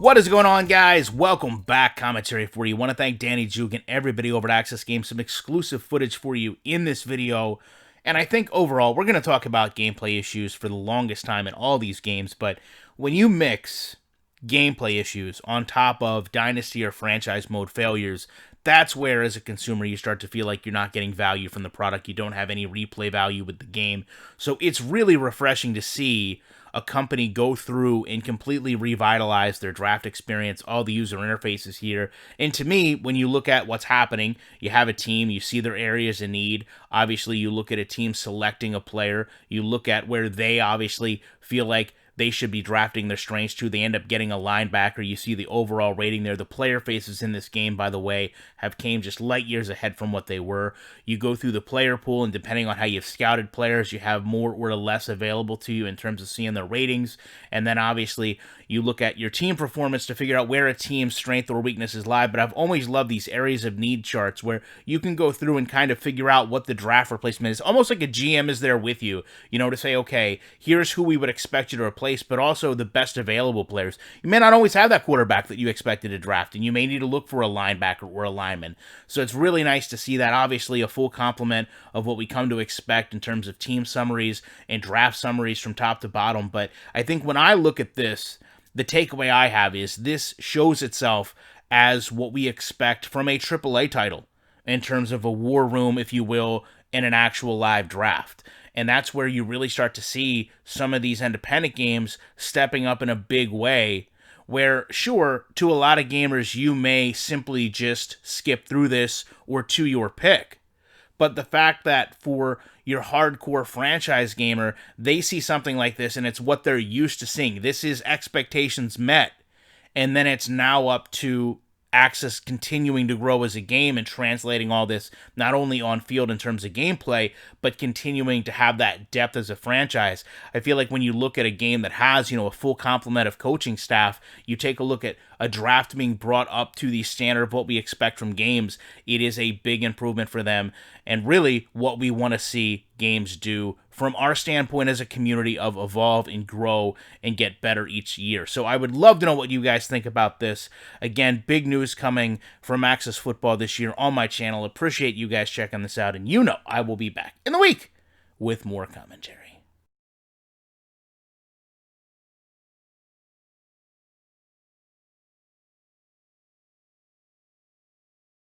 What is going on, guys? Welcome back. Commentary for you. Want to thank Danny Juke and everybody over at Access Games. Some exclusive footage for you in this video. And I think overall, we're going to talk about gameplay issues for the longest time in all these games. But when you mix gameplay issues on top of Dynasty or franchise mode failures, that's where, as a consumer, you start to feel like you're not getting value from the product. You don't have any replay value with the game. So it's really refreshing to see a company go through and completely revitalize their draft experience, all the user interfaces here. And to me, when you look at what's happening, you have a team, you see their areas of need. Obviously, you look at a team selecting a player. You look at where they obviously feel like they should be drafting their strengths to. They end up getting a linebacker. You see the overall rating there. The player faces in this game, by the way, have came just light years ahead from what they were. You go through the player pool, and depending on how you've scouted players, you have more or less available to you in terms of seeing their ratings. And then obviously you look at your team performance to figure out where a team's strength or weaknesses lie. But I've always loved these areas of need charts where you can go through and kind of figure out what the draft replacement is. Almost like a GM is there with you, to say, okay, here's who we would expect you to replace, but also the best available players. You may not always have that quarterback that you expected to draft, and you may need to look for a linebacker or a lineman. So it's really nice to see that. Obviously, a full complement of what we come to expect in terms of team summaries and draft summaries from top to bottom. But I think when I look at this, the takeaway I have is this shows itself as what we expect from a AAA title in terms of a war room, if you will, in an actual live draft. And that's where you really start to see some of these independent games stepping up in a big way, where, sure, to a lot of gamers, you may simply just skip through this or to your pick. But the fact that for your hardcore franchise gamer, they see something like this and it's what they're used to seeing. This is expectations met. And then it's now up to Access continuing to grow as a game and translating all this not only on field in terms of gameplay, but continuing to have that depth as a franchise. I feel like when you look at a game that has, a full complement of coaching staff, you take a look at a draft being brought up to the standard of what we expect from games, it is a big improvement for them, and really what we want to see games do from our standpoint as a community of evolve and grow and get better each year. So I would love to know what you guys think about this. Again, big news coming from Access Football this year on my channel. Appreciate you guys checking this out, and I will be back in the week with more commentary.